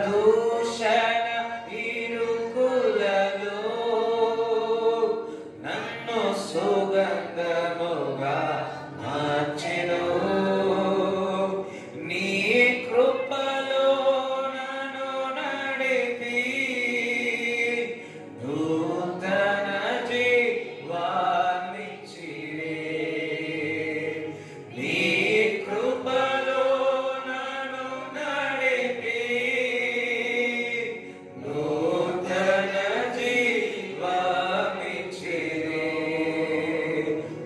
దూషణ ఇరుకులలో నన్ను సుగంధముగా మార్చెను. నీ కృపలో నన్ను నడిపి నూతన జీవాన్నిచ్చిరే. నీ కృపలో నన్ను నడిపి నూతన జీవాన్నిచ్చిరే.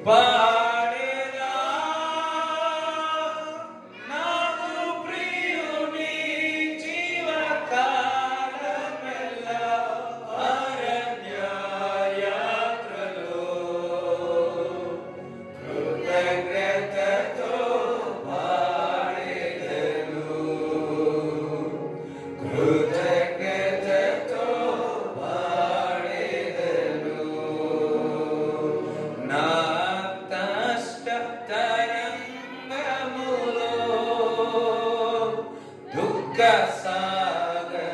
పాడెదా నాకు ప్రియుని జీవకాలమెల్లా అరణ్య యాత్రలో కృతజ్ఞతతో పాడెదను. కృతజ్ఞతతో పాడెదను. నా కష్ట తరంగములో దుఃఖ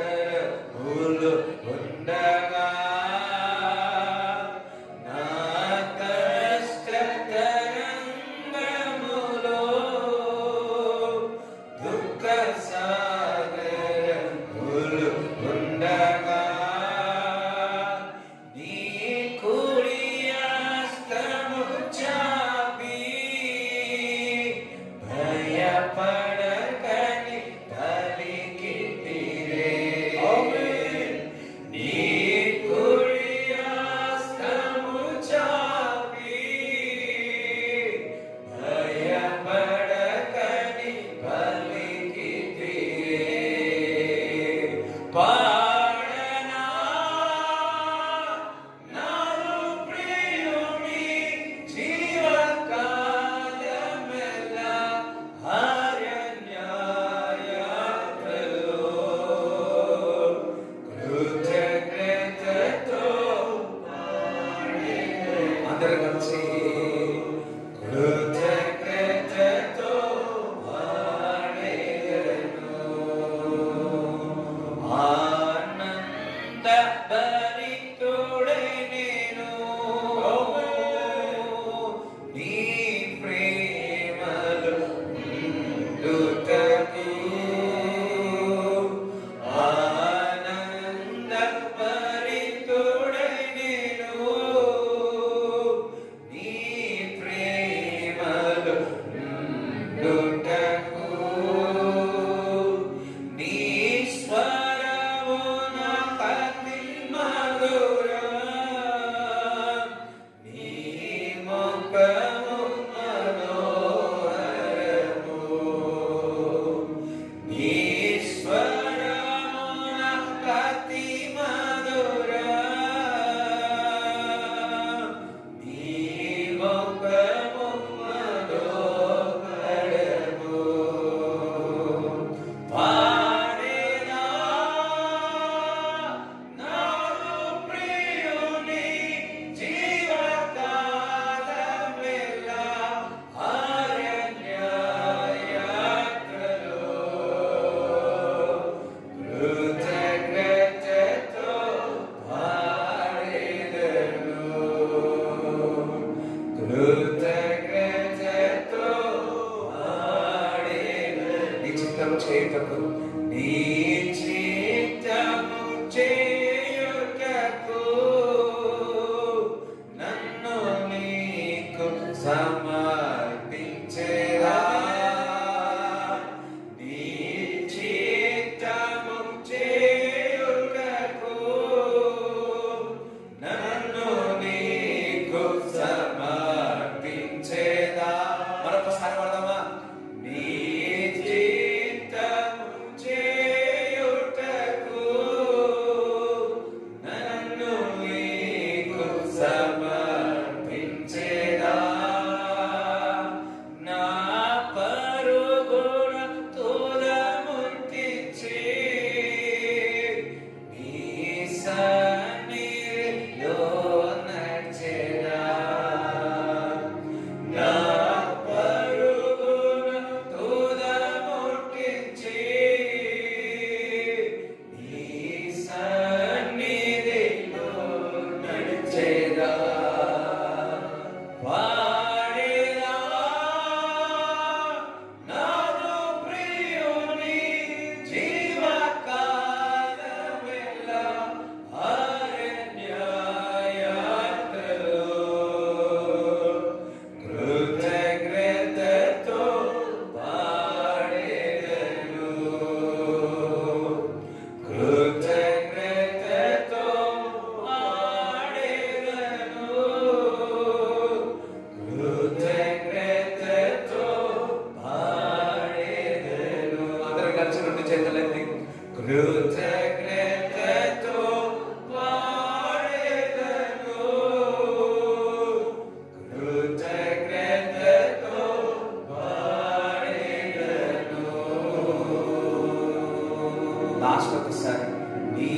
సాగరములు ఉండగా నా కష్ట తరంగములో దుఃఖ సాగరములు ఉండగా నీ కుడి హస్తము చాపి భయపడకని పలికితిరే. నీ కుడి హస్తము చాపి భయపడకని పలికితిరే. పాడనా నాను ప్రియుని జీవకాలమెల్లా అరణ్య యాత్రలో కృతజ్ఞతతో పాడెదను. అందరూ కలిసి కృతజ్ఞతతో పాడెదను. కృతజ్ఞతతో పాడెదను, కృతజ్ఞతతో పాడెదను. లాస్ట్ ఒకసారి. నీ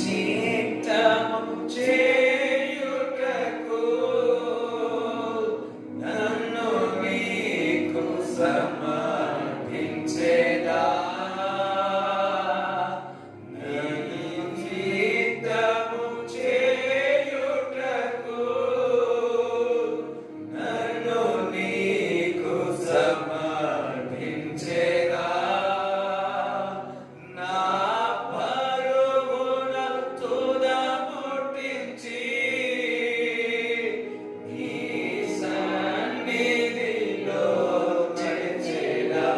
చిత్తము చేయుటకు నన్ను నీకు సమర్పించేదా, నీ చిత్తము చేయుటకు నన్ను నీకు సమర్పించేదా, నా పరుగున తుదముట్టించి నీ సన్నిధిలో చేర్చెదా,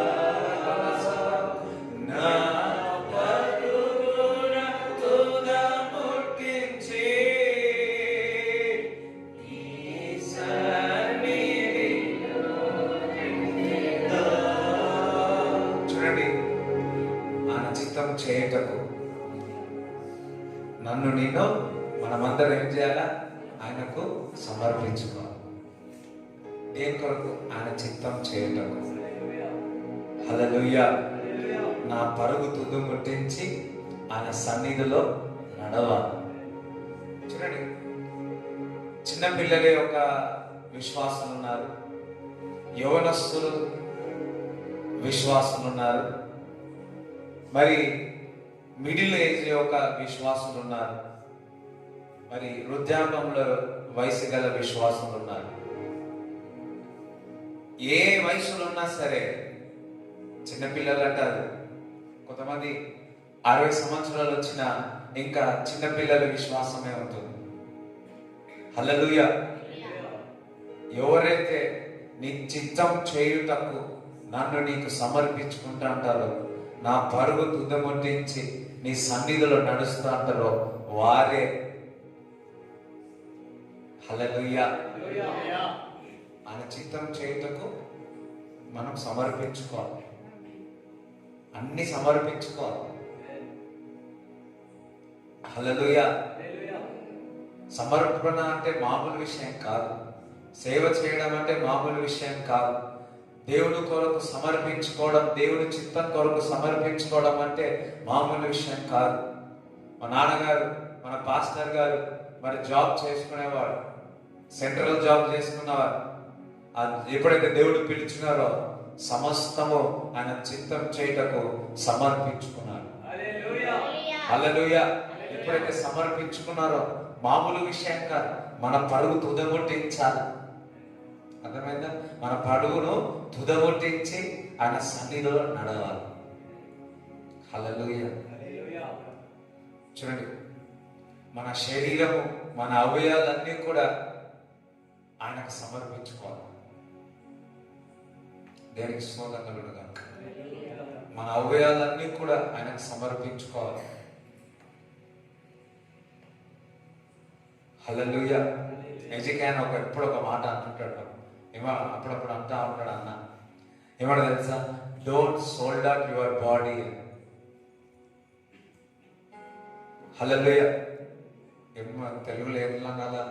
నా పరుగున తుదముట్టించి నీ సన్నిధిలో చేర్చెదా. చూడండి, ఆయన చిత్తం చేయటకు నన్ను నేను మనమందరం ఏం చేయాలా? ఆయనకు సమర్పించుకోవాలి. దేని కొరకు? ఆయన చిత్తం చేయటకు. హల్లెలూయా. నా పరుగు తుది ముట్టించి ఆయన సన్నిధిలో నడవాలి. చూడండి, చిన్నపిల్లలే ఒక విశ్వాసులు ఉన్నారు, యవనస్తులు విశ్వాసులు ఉన్నారు, మరి మిడిల్ ఏజ్ యొక్క విశ్వాసులు ఉన్నారు, మరి వృద్ధాపంలో వయసు గల విశ్వాసులు ఉన్నారు. ఏ వయసులో ఉన్నా సరే, చిన్నపిల్లలు అంటారు కొంతమంది, 60 సంవత్సరాలు వచ్చిన ఇంకా చిన్నపిల్లల విశ్వాసమే ఉంటుంది. హల్లెలూయా. ఎవరైతే నీ చిత్తం చేయుటకు నన్ను నీకు సమర్పించుకుంటా అంటారో, నా పరుగు తుదముట్టించి నీ సన్నిధిలో నడుస్తూ అంటారో వారే. హల్లెలూయా. ఆయన చిత్తం చేయుటకు మనం సమర్పించుకోవాలి, అన్ని సమర్పించుకోవాలి. హల్లెలూయా. సమర్పణ అంటే మామూలు విషయం కాదు, సేవ చేయడం అంటే మామూలు విషయం కాదు. దేవుని కొరకు సమర్పించుకోవడం, దేవుని చిత్తం కొరకు సమర్పించుకోవడం అంటే మామూలు విషయం కాదు. మా నాన్నగారు, మన పాస్టర్ గారు మరి జాబ్ చేసుకునేవాడు, సెంట్రల్ జాబ్ చేసుకున్నవారు. ఎప్పుడైతే దేవుడు పిలిచినారో సమస్తము ఆయన చిత్తం చేయటకు సమర్పించుకున్నారు. హల్లెలూయా. ఎప్పుడైతే సమర్పించుకున్నారో మామూలు విషయం కాదు, మన పరుగు తుదముట్టించాలి. అర్థమైందా? మన పడుగును తుదముట్టించి ఆయన సన్నిధిలో నడవాలి. హల్లెలూయా. చూడండి, మన శరీరము, మన అవయవాలన్నీ కూడా ఆయనకు సమర్పించుకోవాలి. దేనికి స్తోత్రం కలుగును గాక. మన అవయవాలన్నీ కూడా ఆయనకు సమర్పించుకోవాలి. హల్లెలూయా. ఎజికాన్ ఎప్పుడు ఒక మాట అంటుంటాడు, అప్పుడప్పుడు అంటా ఉంటాడు. అన్న ఏమన్నా తెలుసా? Don't sold out your body. Hallelujah. తెలుగులో ఏమన్నా?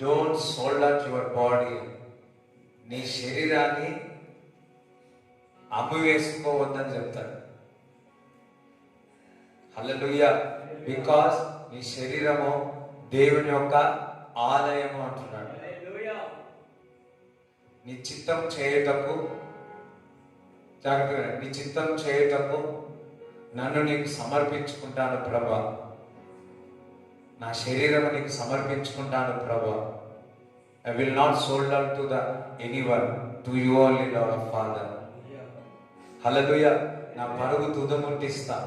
Don't sold out your body. నీ శరీరాన్ని అమ్మివేసుకోవద్దని చెప్తాడు. హల్లెలూయా. బికాస్ నీ శరీరము దేవుని యొక్క ఆలయము అంటున్నాడు. నీ చిత్తం చేయుటకు, జాగ్రత్తగా, నీ చిత్తం చేయుటకు నన్ను నీకు సమర్పించుకుంటాను ప్రభా. నా శరీరం నీకు సమర్పించుకుంటాను ప్రభా. I will not sold out to the anyone, to you only, Lord of Father. హల్లెలూయా. నా పరుగు తుదముట్టిస్తా,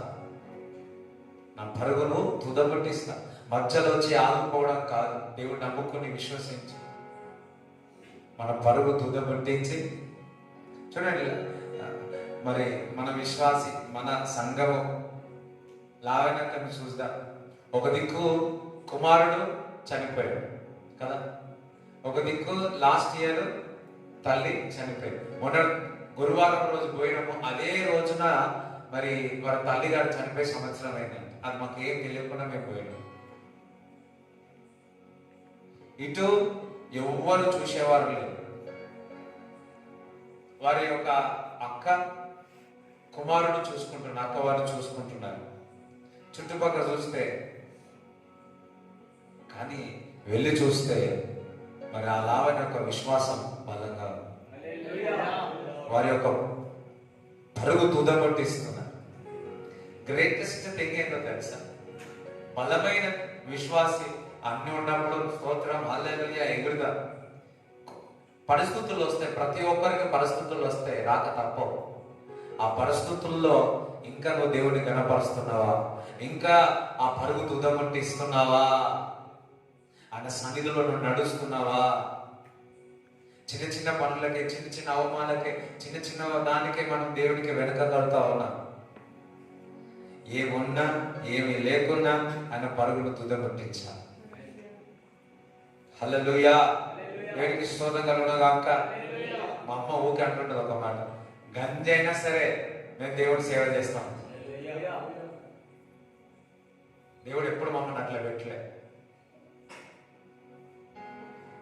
నా పరుగును తుదముట్టిస్తా. మధ్యలో వచ్చి ఆదుకోవడం కాదు, దేవుడు నమ్ముకుని విశ్వసించి మన పరుగు తుదముట్టించి. చూడండి, మరి మన విశ్వాసి, మన సంఘము లావణ్యతను చూద్దాం. ఒక దిక్కు కుమారుడు చనిపోయాడు కదా, ఒక దిక్కు లాస్ట్ ఇయర్ తల్లి చనిపోయాడు. గురువారం రోజు పోయినాము. అదే రోజున మరి వారి తల్లిగారు చనిపోయే సంవత్సరం అయిందండి. అది మాకు ఏం తెలియకుండా మేము పోయినాం. ఇటు ఎవ్వరు చూసేవారు లేరు. వారి యొక్క అక్క కుమారుడు చూసుకుంటున్నారు, అక్కవారు చూసుకుంటున్నారు. చుట్టుపక్కల చూస్తే, కానీ వెళ్ళి చూస్తే మరి ఆ లావణ్య యొక్క విశ్వాసం బలంగా, వారి యొక్క పరుగు తుదగొట్టిస్తున్నారు. గ్రేటెస్ట్ థింగ్ ఏంటో తెలుసా? బలమైన విశ్వాసి అన్ని ఉన్నప్పుడు స్తోత్రం హల్లెలూయా ఎగురుగా. పరిస్థితులు వస్తాయి, ప్రతి ఒక్కరికి పరిస్థితులు వస్తాయి, రాక తప్పవు. ఆ పరిస్థితుల్లో ఇంకా నువ్వు దేవుడిని గణపరుస్తున్నావా? ఇంకా ఆ పరుగు తుదగొట్టిస్తున్నావా? ఆయన సన్నిధిలో నువ్వు నడుస్తున్నావా? చిన్న చిన్న పనులకే, చిన్న చిన్న అవమానాలకే, చిన్న చిన్న దానికే మనం దేవుడికి వెనక కడుతా ఉన్నాం. ఏమున్నా ఏమి లేకున్నా ఆయన పరుగును తుదగొట్టించాలి. హల్లెలూయా, దేవుడికి స్తోత్రం కలుగును గాక. మా అమ్మ ఊకే అంటుంటది ఒక మాట, గంజైనా సరే మేము దేవుడి సేవ చేస్తాం. దేవుడు ఎప్పుడు మమ్మల్ని అట్లా పెట్టలే.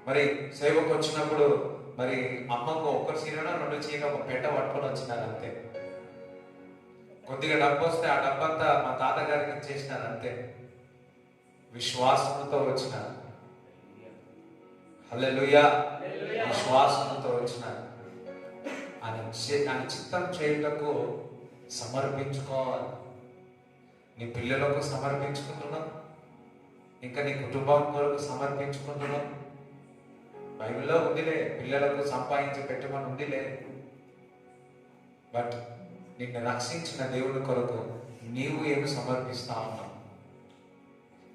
మరి సేవకు వచ్చినప్పుడు మరి అమ్మకు ఒక్క చీరనో 2 చీర ఒక పెట్ట పట్టుకొని వచ్చినారు అంతే. కొద్దిగా డబ్బు వస్తే ఆ డబ్బంతా మా తాతగారికి ఇచ్చేసినారు అంతే. విశ్వాసంతో వచ్చినారు. హల్లెలూయా, విశ్వాసంతో వచ్చినారు. ఆయన చిత్తం చేయుటకు సమర్పించుకోవాలి. నీ పిల్లలకు సమర్పించుకుంటున్నావు, ఇంకా నీ కుటుంబం కొరకు సమర్పించుకుంటున్నావు. బైబిల్లో ఉందిలే, పిల్లలకు సంపాదించి పెట్టమని ఉందిలే. బట్ నిన్ను రక్షించిన దేవుని కొరకు నీవు ఏమి సమర్పిస్తా ఉన్నావు?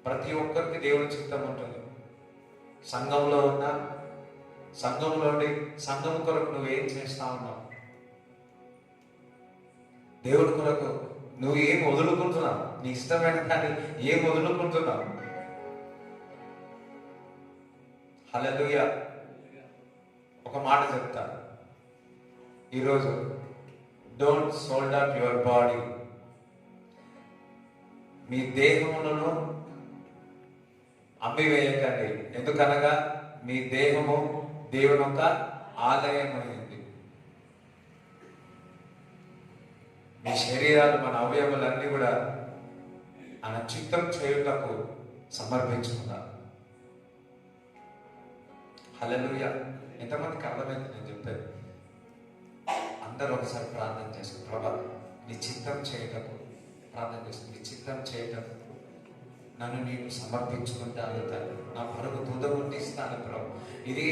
ప్రతి ఒక్కరికి దేవుని చిత్తం ఉంటుంది. సంఘంలో ఉన్నా, సంఘంలోని సంఘం కొరకు నువ్వేం చేస్తా ఉన్నావు? దేవుడి కొరకు నువ్వు ఏం వదులుకుంటున్నావు? నీ ఇష్టమైన కానీ ఏం వదులుకుంటున్నావు? హల్లెలూయా. ఒక మాట చెప్తా ఈరోజు, don't sold out your body. మీ దేహములను అమ్మివేయకండి. ఎందుకనగా మీ దేహము దేవుని యొక్క ఆలయమైంది. మీ శరీరాలు, మన అవయవాలన్నీ కూడా ఆయన చిత్తం చేయుటకు సమర్పించుకున్నారు. హల్లెలూయా. ఎంతమందికి అర్థమైంది నేను చెప్పేది? అందరూ ఒకసారి ప్రార్థన చేస్తారు. ప్రభా, నీ చిత్తం చేయటకు ప్రార్థన చేస్తుంది. నీ చిత్తం చేయటకు నన్ను నేను సమర్పించుకుంటాను తండ్రి. నా పరుగు తుదగొట్టిస్తాను ప్రభు. ఇది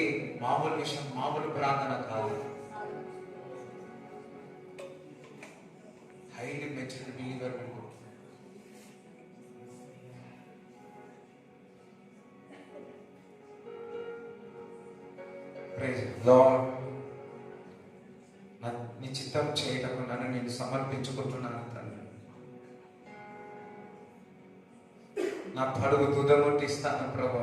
మామూలు విషయం, మామూలు ప్రార్థన కాదు. Highly matured believer. Praise Lord. నీ చిత్తం చేయటకు నన్ను నేను సమర్పించుకుంటున్నాను తండ్రి. నా పడుగు తుదముట్టిస్తాను ప్రభా.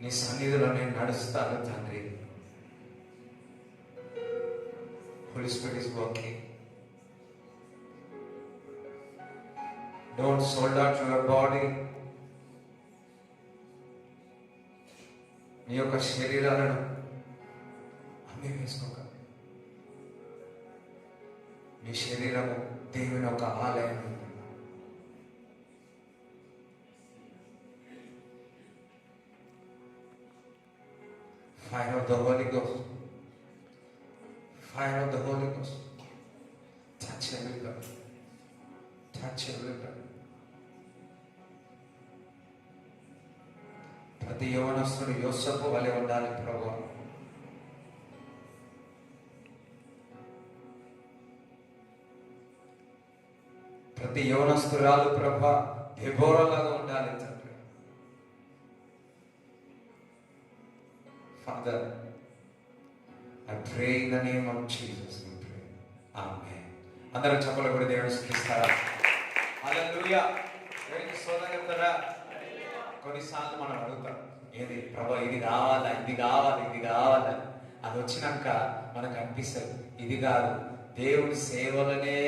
నీ సన్నిధిలో నేను నడుస్తాను తండ్రి. Holy Spirit is working. Don't sold out your body. నీ యొక్క శరీరాలను అమ్మి వేసుకోక. మీ శరీరము దేవుని యొక్క ఆలయం. Fire of the Holy Ghost. Fire of the Holy Ghost. Touch everybody. Touch everybody. ప్రతి యవనస్తుడు యోసేపు వలె ఉండాలి ప్రభువా. ప్రతి యవనస్తురాలు ప్రభా దెబోరాలాగా ఉండాలి తండ్రి. Father, I pray in the name of Jesus. We pray. Amen. అందరూ చెప్పలు కూడా దేవుని స్తుతిస్తారా? హల్లెలూయా. దేవునికి స్తోత్రం చెప్తారా? కొన్నిసార్లు మనం అడుగుతాం, ఏది ప్రభా, ఇది కావాలా, ఇది కావాలి, ఇది కావాలా. అది వచ్చినాక మనకు అనిపిస్తుంది ఇది కాదు, దేవుడి సేవలనే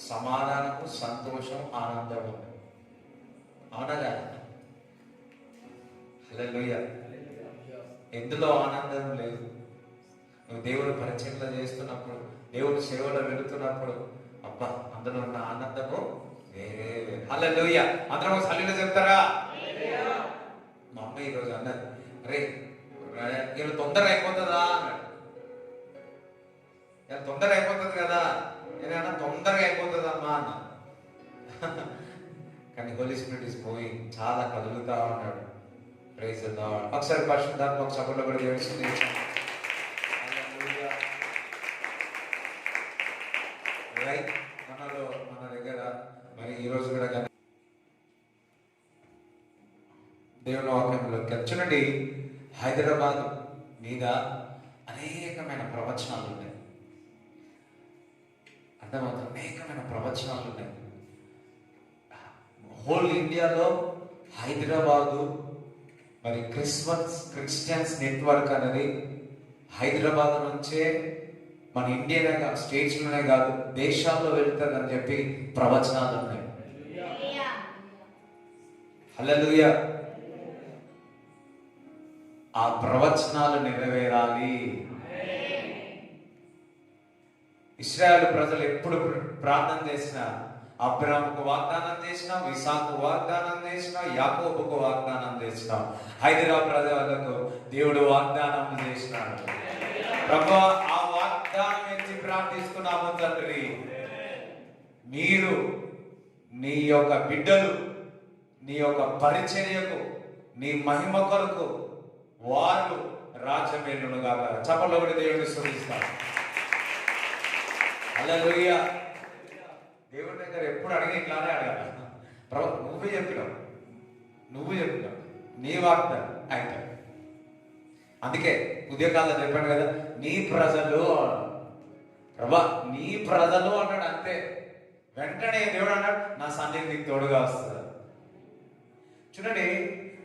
సమాధానము, సంతోషం, ఆనందం ఉంది. అవునా కాదు? హల్లెలూయా. ఎందులో ఆనందం లేదు? నువ్వు దేవుడు పరిచయంలో చేస్తున్నప్పుడు, దేవుడి సేవలో వెళుతున్నప్పుడు, అబ్బా అందులో ఉన్న ఆనందము వేరే వేరే. హల్లెలూయా. అందరం హల్లెలూయా చెప్తారా? మా అమ్మ ఈరోజు అన్నది, అరే ఇలా తొందరగా అయిపోతుందా అన్నాడు. ఇలా తొందరగా అయిపోతుంది కదా, నేనన్నా తొందరగా అయిపోతుందమ్మా అన్న. కానీ హోలీ స్పిరిట్ ఇస్ మూవింగ్, చాలా కదులుతా ఉన్నాడు. Praise the Lord. ఒకసారి పరిశుద్ధాత్మ సభలో కూడా దేవుని రైట్. మన దగ్గర మరి ఈరోజు కూడా దేవుని వాక్యంలో చూడండి, హైదరాబాద్ మీద అనేకమైన ప్రవచనాలు ఉన్నాయి. అర్థమవుతుంది, అనేకమైన ప్రవచనాలు ఉన్నాయి. హోల్ ఇండియాలో హైదరాబాదు మరి క్రిస్టియన్స్ నెట్వర్క్ అనేది హైదరాబాద్ నుంచే మన ఇండియానే కాదు, స్టేట్స్లోనే కాదు, దేశాల్లో వెళ్తుందని చెప్పి ప్రవచనాలు ఉన్నాయి. హల్లెలూయా. ఆ ప్రవచనాలు నెరవేరాలి. ఇశ్రాయేలు ప్రజలు ఎప్పుడు ప్రార్థన చేసినా, అబ్రాహాముకు వాగ్దానం చేసిన, ఇసాకు వాగ్దానం చేసిన, యాకోబుకు వాగ్దానం చేసిన, హైదరాబాద్ ప్రజలకు దేవుడు వాగ్దానం చేసినాడు. ప్రభువా, ఆ వాగ్దానం ఎత్తి ప్రార్థిస్తున్నాము తండ్రి. మీరు నీ యొక్క బిడ్డలు నీ యొక్క పరిచర్యకు, నీ మహిమ కొరకు వారు రాజ్యమేలును గాక. చప్పట్లో కూడా దేవుడిని స్తుతిస్తాం. హల్లెలూయా. దేవుడి దగ్గర ఎప్పుడు అడిగి ఇట్లానే అడగాలి. ప్రభు నువ్వే చెప్పినావు నీ వాగ్దానం అయితే. అందుకే ఉదయకాలం చెప్పాను కదా, నీ ప్రజలు ప్రభా, నీ ప్రజలు అన్నాడు. అంతే, వెంటనే దేవుడు అన్నాడు, నా సన్నిధి నీకు తోడుగా వస్తుంది. చూడండి,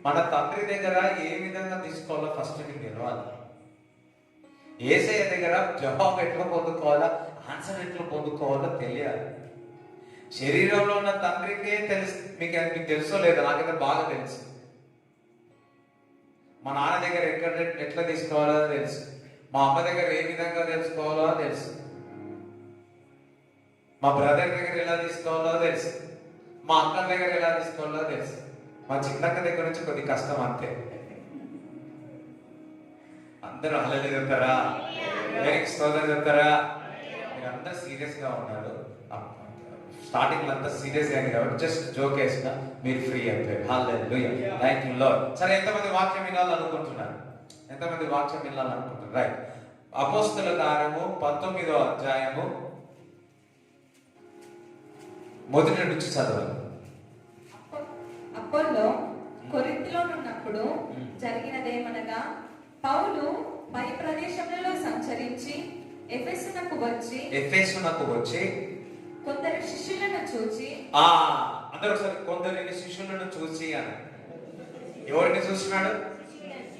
మన తండ్రి దగ్గర ఏ విధంగా తీసుకోవాలో ఫస్ట్ నీకు తెలవాలి. యేసయ్య దగ్గర జవాబు ఎట్లా పొందుకోవాలా, ఆన్సర్ ఎట్లా పొందుకోవాలో తెలియాలి. శరీరంలో ఉన్న తండ్రికే తెలుసు. మీకు తెలుసో లేదా? నాకైతే బాగా తెలుసు. మా నాన్న దగ్గర ఎట్లా తీసుకోవాలో తెలుసు. మా అమ్మ దగ్గర ఏ విధంగా తెలుసుకోవాలో తెలుసు. మా బ్రదర్ దగ్గర ఎలా తీసుకోవాలో తెలుసు. మా అక్క దగ్గర ఎలా తీసుకోవాలో తెలుసు. మా చిన్నక్క దగ్గర నుంచి కొద్ది కష్టం, అంతే. అందరూ హల్లెలూయా చెప్తారా? స్తోత్రం చెప్తారా? మీరు అందరూ సీరియస్ గా ఉన్నారు. స్టార్టింగ్ అంతా సీరియస్ అయింది కాబట్టి జస్ట్ జోక్ వేసిన మీరు ఫ్రీ అయిపోయారు. హల్లెలూయా, థాంక్ యూ లార్డ్. సరే, ఎంతమంది వాక్యం వినాలనుకుంటున్నారు? రైట్. అపోస్తల కార్యము 19వ అధ్యాయము 1 నుంచి చదవాలి. అపోల్లో కొరింథీలో ఉన్నప్పుడు జరిగినదేమనగా, పౌలు పై ప్రదేశములలో సంచరించి ఎఫెసునకు వచ్చి కొందరు శిష్యులను చూచి, అందరూ ఒకసారి కొందరిని శిష్యులను చూసి అని. ఎవరిని చూసినాడు?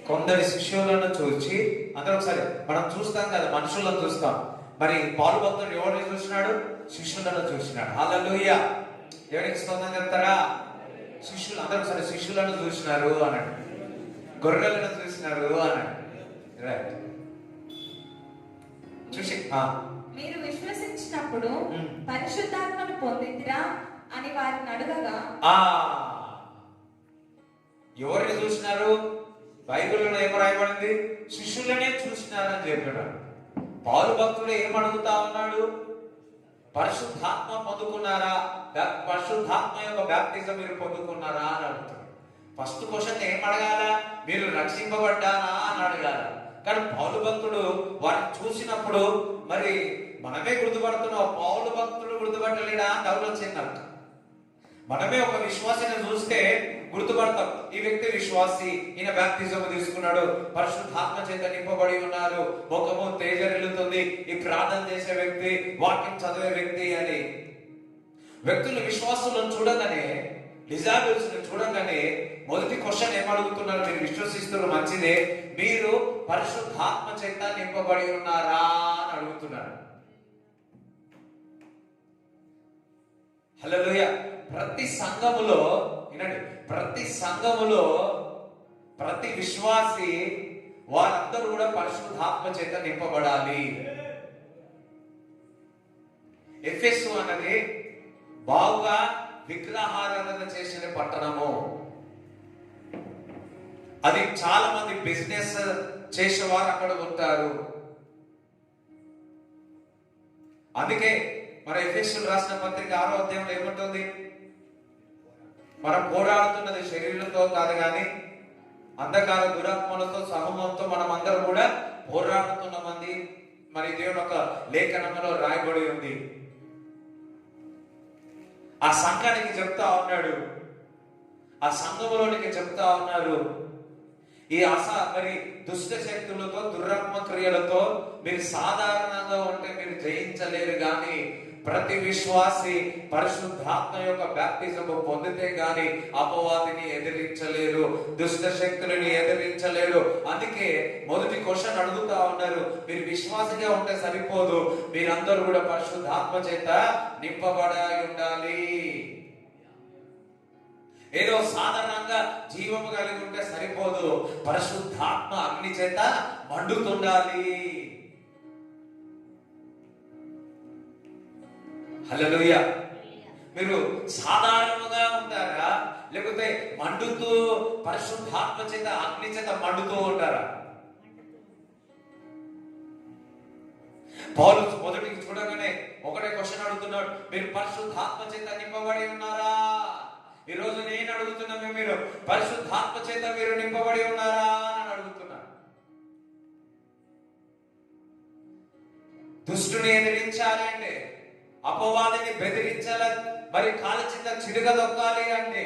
కొందరి శిష్యులను చూచి. అందరూ ఒకసారి, మనం చూస్తాం కదా, మనుషులను చూస్తాం. మరి పౌలు భక్తుడు ఎవరిని చూసినాడు? శిష్యులను చూసినాడు. హల్లెలూయా. ఎవరికి స్తోత్రం చెప్తారా? శిష్యులు. అందరూ ఒకసారి శిష్యులను చూసినారు అన్నాడు, గొర్రెలను చూసినారు అన్నాడు. రైట్. చూసి మీరు విశ్వసించినప్పుడు పరిశుద్ధాత్మను పొందితిరా అని వారిని అడగగా, ఎవరిని చూసినారు? బైబిల్లో ఏం రాయబడింది? శిష్యులనే చూసినారని చెప్పాడు. పౌలు భక్తుడు ఏం అడుగుతా ఉన్నాడు? పరిశుద్ధాత్మ పొందుకున్నారా? పరిశుద్ధాత్మ యొక్క బాప్టిజం మీరు పొందుకున్నారా అని అడుగుతాడు. ఫస్ట్ క్వశ్చన్ ఏం అడగాల? మీరు రక్షింపబడ్డారా అని అడగాల. కానీ పౌలు భక్తుడు వారిని చూసినప్పుడు, మరి మనమే గుర్తుపడుతున్నాం, పౌలు భక్తుడు గుర్తుపట్టలేడా అని డౌట్ వచ్చింది నాకు. మనమే ఒక విశ్వాసిని చూస్తే గుర్తుపడతాం, ఈ వ్యక్తి విశ్వాసి, ఈయన బాప్టిజం తీసుకున్నాడు, పరిశుద్ధాత్మ చేత నింపబడి ఉన్నారు, ముఖము తేజరిల్లుతుంది, ఈ ప్రార్థన చేసే వ్యక్తి, వాక్యం చదివే వ్యక్తి అని. వ్యక్తులు విశ్వాసులను చూడగానే, డిజైబుల్స్ చూడగానే మొదటి క్వశ్చన్ ఏమడుగుతున్నారు? మీరు విశ్వసిస్తున్నారు మంచిదే, మీరు పరిశుద్ధాత్మ చేత నింపబడి ఉన్నారా అని అడుగుతున్నారు. హల్లెలూయా. ప్రతి సంఘములో వినండి, ప్రతి సంఘములో ప్రతి విశ్వాసి వారందరూ కూడా పరిశుద్ధాత్మ చేత నింపబడాలి. ఎఫెసు అన్నది బాగా విగ్రహారాధన చేసిన పట్టణము. అది చాలా మంది బిజినెస్ చేసేవారు అక్కడ ఉంటారు. అందుకే మన ఎఫెసులు రాసిన పత్రిక 6వ అధ్యాయంలో ఏమంటుంది? మనం పోరాడుతున్నది శరీరంతో కాదు కానీ అంధకార దురాత్మలతో సమూహంతో మనం అందరం కూడా పోరాడుతున్నామంది మరి దేవుని యొక్క లేఖనంలో రాయబడి ఉంది. ఆ సంఘానికి చెప్తా ఉన్నాడు, ఆ సంఘంలోనికి చెప్తా ఉన్నారు, ఈ మరి దుష్ట శక్తులతో దురాత్మ క్రియలతో మీరు సాధారణంగా ఉంటే మీరు జయించలేరు, కానీ ప్రతి విశ్వాసి పరిశుద్ధాత్మ యొక్క బ్యాప్టిజం పొందితే గాని అపవాదిని ఎదిరించలేరు, దుష్ట శక్తులని ఎదిరించలేరు. అందుకే మొదటి క్వశ్చన్ అడుగుతా ఉన్నారు, మీరు విశ్వాసంగా ఉంటే సరిపోదు, మీరందరూ కూడా పరిశుద్ధాత్మ చేత నింపబడి ఉండాలి. ఏదో సాధారణంగా జీవము కలిగి ఉంటే సరిపోదు, పరిశుద్ధాత్మ అగ్ని చేత మండుతుండాలి. హల్లెలూయా. మీరు సాధారణంగా ఉంటారా, లేకపోతే మండుతూ పరిశుద్ధాత్మ చేత అగ్ని చేత మండుతూ ఉంటారా? పౌలు మొదటికి చూడగానే ఒకటే క్వశ్చన్ అడుగుతున్నాడు, మీరు పరిశుద్ధాత్మ చేత నింపబడి ఉన్నారా? ఈ రోజు నేను అడుగుతున్నా, మీరు పరిశుద్ధాత్మ చేత మీరు నింపబడి ఉన్నారా అని అడుగుతున్నా. దుష్టుని ఎదిరించాలి అంటే, అపవాదిని బెదిరించాలి, మరి కాలి కింద చిరుగదొక్కాలి అంటే,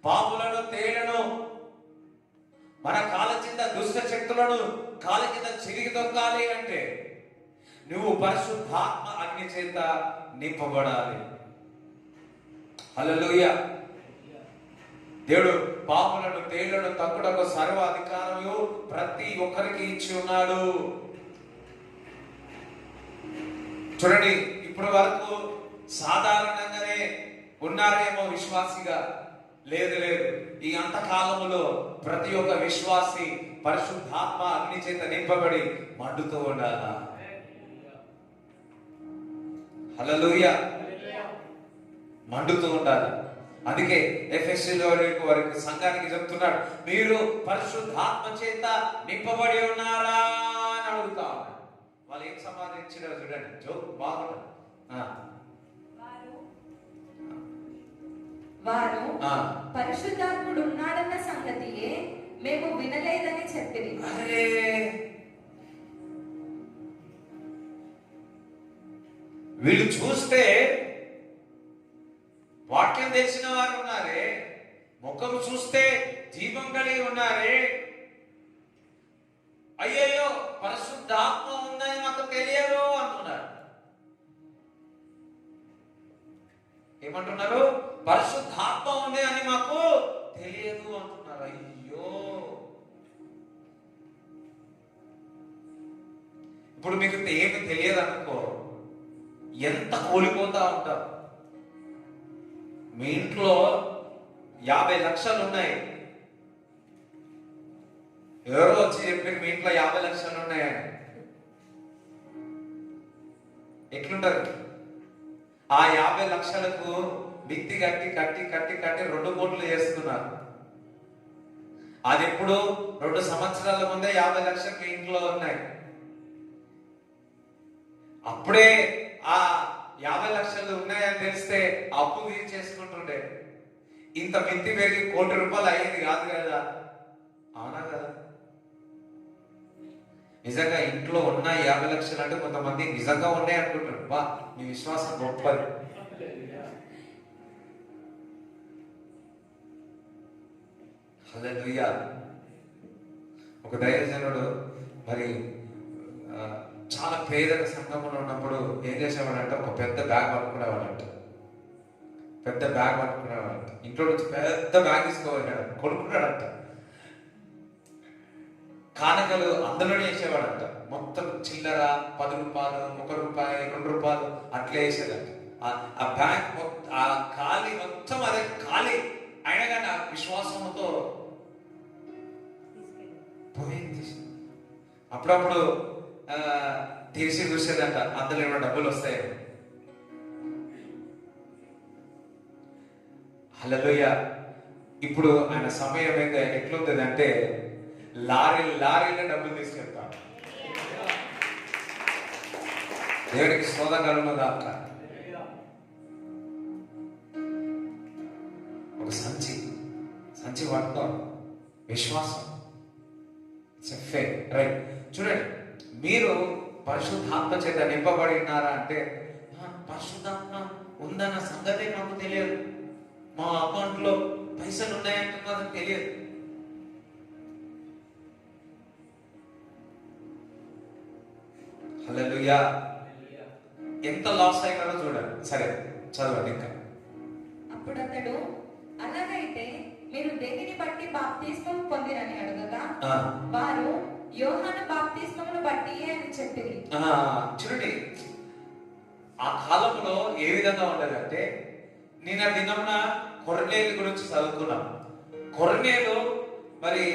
పాములను తేళ్లను మన కాలి కింద దుష్ట శక్తులను కాలి కింద చిరిగి దొక్కాలి అంటే నువ్వు పరిశుద్ధాత్మ అగ్ని చేత నింపబడాలి. హల్లెలూయా. దేవుడు పాములను తేళ్లను తక్కుటకు సర్వ అధికారము ప్రతి ఒక్కరికి ఇచ్చి ఉన్నాడు. చూడండి, ఇప్పటి వరకు సాధారణంగానే ఉన్నారేమో విశ్వాసిగా, లేదు లేదు, ఈ అంతకాలంలో ప్రతి ఒక్క విశ్వాసి పరిశుద్ధాత్మ అగ్ని చేత నింపబడి మండుతూ ఉండాలా. హల్లెలూయా. మండుతూ ఉండాలి. అందుకే ఎఫెసీయుల వారికి సంఘానికి చెప్తున్నాడు, మీరు పరిశుద్ధాత్మ చేత నింపబడి ఉన్నారా అని అడుగుతా ఉన్నారు. వాళ్ళు ఏం సమాధానించారో చూడండి, బాగుంటుంది. వారు పరిశుద్ధాత్ముడు ఉన్నాడన్న సంగతియే మేము వినలేదని చెప్పిరి. అరే, వీళ్ళు చూస్తే వాక్యం తెలిసిన వారు ఉన్నారే, ముఖం చూస్తే జీవం కలిగి ఉన్నారే, అయ్యయ్యో పరిశుద్ధాత్మ ఉందని మాకు తెలియదు అంటున్నారు. ఏమంటున్నారు? పరిశుద్ధాత్మ ఉంది అని మాకు తెలియదు అంటున్నారు. అయ్యో, ఇప్పుడు మీకు ఏమి తెలియదు అనుకో, ఎంత కూలిపోతా ఉంటారు. మీ ఇంట్లో 50 లక్షలు ఉన్నాయి, ఎవరో వచ్చి చెప్పారు మీ ఇంట్లో 50 లక్షలు ఉన్నాయని, ఎట్లుంటారు? ఆ 50 లక్షలకు మిత్తి కట్టి కట్టి కట్టి కట్టి 2 కోట్లు చేస్తున్నారు. అది ఎప్పుడు 2 సంవత్సరాల ముందే 50 లక్షలు మీ ఇంట్లో ఉన్నాయి. అప్పుడే ఆ 50 లక్షలు ఉన్నాయని తెలిస్తే అప్పు తీర్చేసుకుంటుండే. ఇంత మిత్తి పెరిగి 1 కోటి రూపాయలు అయ్యేది కాదు కదా, అవునా కదా? నిజంగా ఇంట్లో ఉన్న 50 లక్షలు అంటే కొంతమంది నిజంగా ఉన్నాయి అనుకుంటారు. బా, మీ విశ్వాసం గొప్పది. హల్లెలూయా. ఒక దైవజనుడు మరి చాలా పేదల సంఘంలో ఉన్నప్పుడు ఏం చేసేవాడంటే ఒక పెద్ద బ్యాగ్ పట్టుకునేవాడంట. పెద్ద బ్యాగ్ పట్టుకున్నాడంట, ఇంట్లో నుంచి పెద్ద బ్యాగ్ తీసుకోవాలంట, కొనుక్కున్నాడంట. కానుకలు అందులోనే వేసేవాడంట. మొత్తం చిల్లర 10 రూపాయలు, 1 రూపాయి, 2 రూపాయలు అట్లే వేసేదంట. ఆ బ్యాగ్ ఆ ఖాళీ మొత్తం అదే ఖాళీ అయినా కానీ ఆ విశ్వాసంతో పోయింది. అప్పుడప్పుడు తీసి చూసేదంట, అందులో ఏమైనా డబ్బులు వస్తాయి. హల్లెలూయా. ఇప్పుడు ఆయన సమయం అయితే ఎట్లుంది అంటే లారీల డబ్బులు తీసుకెళ్తాం. దేవునికి స్తోత్రం కలుగును గాక. ఒక సంచి పట్టుకో, విశ్వాసం. రైట్. చూడండి, మీరు పరిశుద్ధాత్మ చేత నింపబడి ఉన్నారా అంటే, పరిశుద్ధాత్మ ఉందన్న సంగతే నాకు తెలియదు, మా అకౌంట్ లో పైసలు ఉన్నాయంటే నాకు తెలియదు. హల్లెలూయా. ఎంత లాస్ అయినారో చూడండి. సరే చదవండి ఇంకా. అప్పుడు అతడు, అలాగైతే మీరు దేనిని బట్టి బాప్తిస్మం పొందిరని అడగగా వారు యోహాను బాప్తిస్మమును బట్టి అని చెప్పింది. చూడండి, ఆ కాలంలో ఏ విధంగా ఉండదంటే, నిన్న దినమున కొర్నేలు గురించి చదువుకున్నాం. కొర్నేలు మరి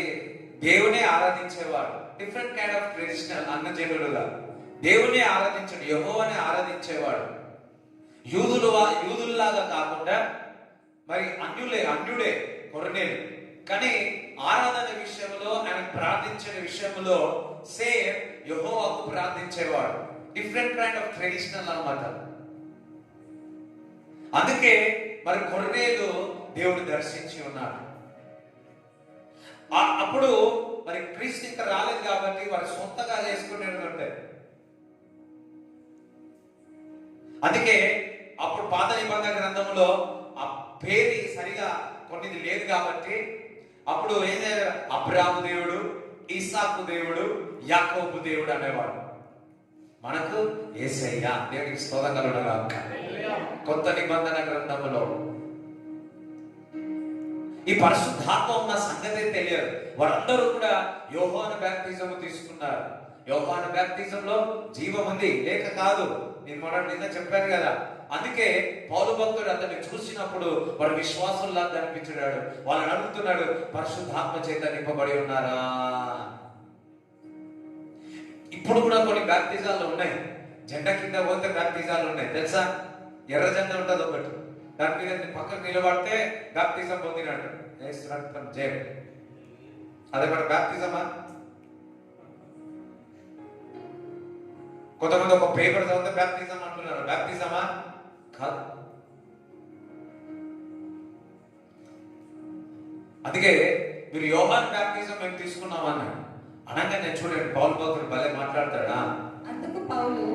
దేవునే ఆరాధించేవాడు. డిఫరెంట్ కైండ్ ఆఫ్ ట్రెడిషనల్ అన్నజనులుగా దేవుని ఆరాధించాడు, యెహోవాని ఆరాధించేవాడు. యూదుల్లాగా కాకుండా మరి అన్యుడే కొర్నేలు. కానీ ఆరాధన విషయంలో, ఆయన ప్రార్థించిన విషయంలో సేమ్ యెహోవాకు ప్రార్థించేవాడు. డిఫరెంట్ కైండ్ ఆఫ్ ట్రెడిషనల్ అన్నమాట. అందుకే మరి కొర్నేలు దేవుడు దర్శించి ఉన్నాడు. అప్పుడు మరి క్రీస్తు ఇంకా రాలేదు కాబట్టి వారు సొంతగా చేసుకునేటంటే, అందుకే అప్పుడు పాత నిబంధన గ్రంథంలో ఆ పేరు సరిగా కొన్నిది లేదు కాబట్టి అప్పుడు ఏం చేయాలి, అబ్రాహాము దేవుడు, ఇస్సాకు దేవుడు, యాకోబు దేవుడు అనేవాడు. మనకు యేసయ్య. దేవునికి స్తోత్రం కలుగును గాక. కొత్త నిబంధన గ్రంథంలో ఈ పరిశుద్ధాత్మ ఉన్న సంగతే తెలియదు. వారందరూ కూడా యోహాను బాప్తిజం తీసుకున్నారు. యోహాను బాప్తిజంలో జీవం ఉంది, లేక కాదు. నేను నిన్న చెప్పాను కదా. అందుకే పౌలు భక్తుడు అతన్ని చూసినప్పుడు వాడు విశ్వాసుల్లా కనిపించాడు. వాళ్ళని అడుగుతున్నాడు, పరిశుద్ధాత్మ చేత నింపబడి ఉన్నారా? ఇప్పుడు కూడా కొన్ని బాప్తిజాలు ఉన్నాయి. జెండా కింద పోతే బాప్తిజాలు ఉన్నాయి, తెలుసా? ఎర్ర జెండా ఉంటుంది ఒకటి, దాని మీద పక్కకు నిలబడితే బాప్తిజం పొందినాడు. జయం. అదే మన బాప్తిజమా? కొంతమంది ఒక పేపర్ చదివితే బాప్తిజం అంటున్నారు. బాప్తిజమా? కాదు. అందుకే మీరు యోహాను బాప్తిజం మేము తీసుకున్నామన్నాడు. అనగా నేను చూడండి, పౌలు భక్తుడు భలే మాట్లాడతాడా. అందుకు పౌలు,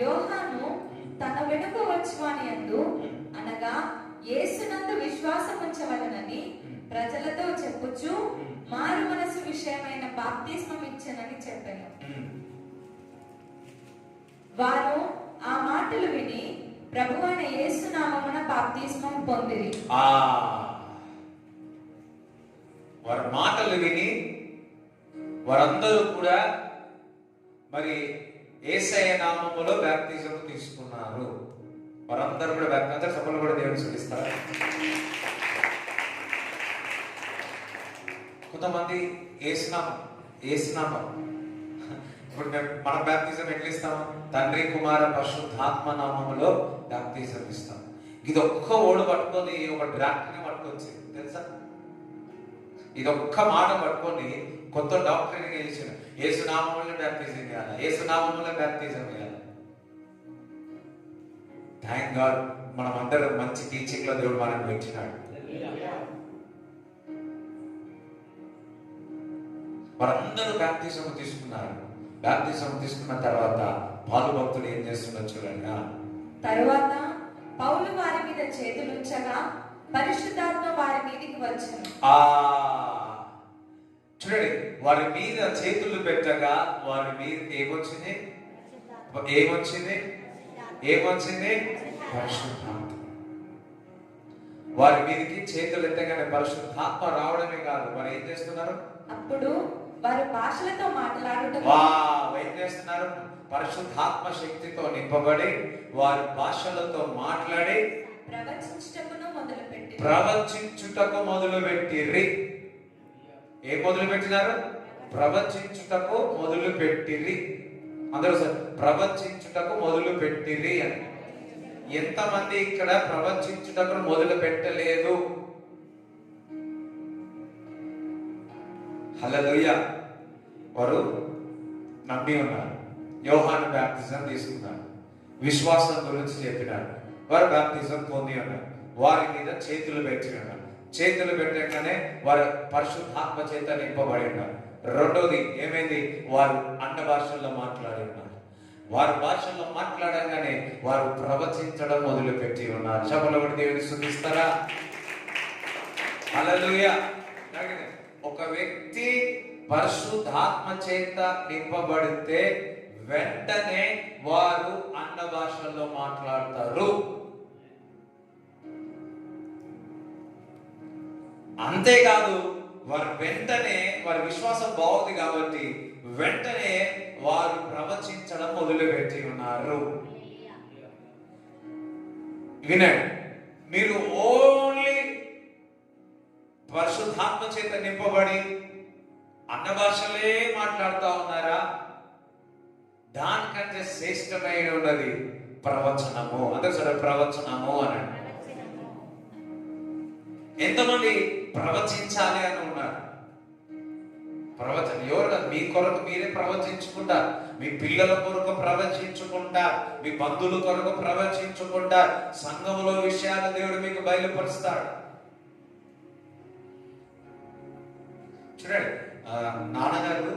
యోహాను తన వెనుక వచ్చువాని యందు అనగా యేసునందు విశ్వాసం ఉంచవలనని ప్రజలతో చెప్పుచు మారు మనసు విషయమైన బాప్తిస్మం ఇచ్చానని చెప్పాను. వారు ఆ మాటలు విని ప్రభువైన యేసు నామమున బాప్తిస్మం పొందిరి. వారి మాటలు విని వారందరూ కూడా మరి యేసయ్య నామములో బాప్తిజం తీసుకున్నారు. వారందరూ కూడా బాప్తిజం సభలు కూడా దేవుని స్తుతిస్తారు. కొంతమంది ఏసునామం ఇప్పుడు మనం బాప్తిజం ఎట్లా ఇస్తాము? తండ్రి కుమార పరిశుద్ధాత్మ నామములో బాప్తిజం ఇస్తాం. ఇది ఒక్క ఓడు పట్టుకొని ఒక డాక్టర్ని పట్టుకొచ్చి, తెలుసా? ఇది ఒక్క మాట పట్టుకొని కొత్త డాక్టర్ని గెలిచిన ఏసునామములో బాప్తిజం ఇవ్వాలి, ఏసునామములో బాప్తిజం ఇవ్వాలి. థ్యాంక్ గాడ్, మనం అందరం మంచి టీచింగ్ లో దేవుడు మనకు పెట్టినాడు. వారందరూ బాప్తిజం తీసుకున్నారు. బాప్తిజం తీసుకున్న తర్వాత పౌలు భక్తుడు ఏం చేస్తున్నాడు చూడండి. తరువాత పౌలు వారి మీద చేతులు ఉంచగా పరిశుద్ధాత్మ వారి మీదకి వచ్చెను. చూడండి, వారి మీద చేతులు పెట్టగా వారి మీద ఏమొచ్చింది? ఏమొచ్చింది? పరిశుద్ధాత్మ. వారి మీదకి చేతులు ఎత్తగానే పరిశుద్ధాత్మ రావడమే కాదు, వారు ఏం చేస్తున్నారు? అప్పుడు వారు భాషలతో మాట్లాడుట ఏం చేస్తున్నారు? పరిశుద్ధాత్మ శక్తితో నింపబడి వారి భాషలతో మాట్లాడి ప్రవచించుటకు మొదలు పెట్టిర్రి. ఏం మొదలు పెట్టినారు? ప్రవచించుటకు మొదలు పెట్టిర్రి. అందరూ సార్ ప్రవచించుటకు మొదలు పెట్టిర్రి అని. ఎంతమంది ఇక్కడ ప్రవచించుటకు మొదలు పెట్టలేదు? హల్లెలూయా. వారు నమ్మి ఉన్నారు, యోహాను బాప్తిజం తీసుకున్నారు, విశ్వాసం గురించి చెప్పినారు, వారు బాప్తిజం పొంది ఉన్నారు, వారి మీద చేతులు పెట్టి ఉన్నారు. చేతులు పెట్టగానే వారు పరిశుద్ధాత్మ చేత నింపబడి ఉన్నారు. రెండోది ఏమైంది? వారు అన్న భాషల్లో మాట్లాడి ఉన్నారు. వారి భాషల్లో మాట్లాడగానే వారు ప్రవచించడం మొదలు పెట్టి ఉన్నారు. చపలు పడి దేవుని స్తుతిస్తారా? హల్లెలూయా. ఒక వ్యక్తి పరిశుద్ధాత్మ చేత నింపబడితే వెంటనే వారు అన్న భాషల్లో మాట్లాడతారు. అంతేకాదు, వారు వెంటనే వారి విశ్వాసం బాగుంది కాబట్టి వెంటనే వారు ప్రవచించడం మొదలుపెట్టి ఉన్నారు. వినండి, మీరు ఓన్లీ పరిశుద్ధాత్మ చేత నింపబడి అన్న భాషలే మాట్లాడుతూ ఉన్నారా? దానికంటే శ్రేష్టమైన ఉన్నది ప్రవచనము. అందరూ సరే ప్రవచనము అని. ఎంతమంది ప్రవచించాలి అని ఉన్నారు? ప్రవచనం ఎవరు? మీ కొరకు మీరే ప్రవచించుకుంటారు, మీ పిల్లల కొరకు ప్రవచించుకుంటారు, మీ బంధువుల కొరకు ప్రవచించుకుంటారు. సంఘములో విషయాలు దేవుడు మీకు బయలుపరుస్తాడు. చూడండి, నాన్నగారు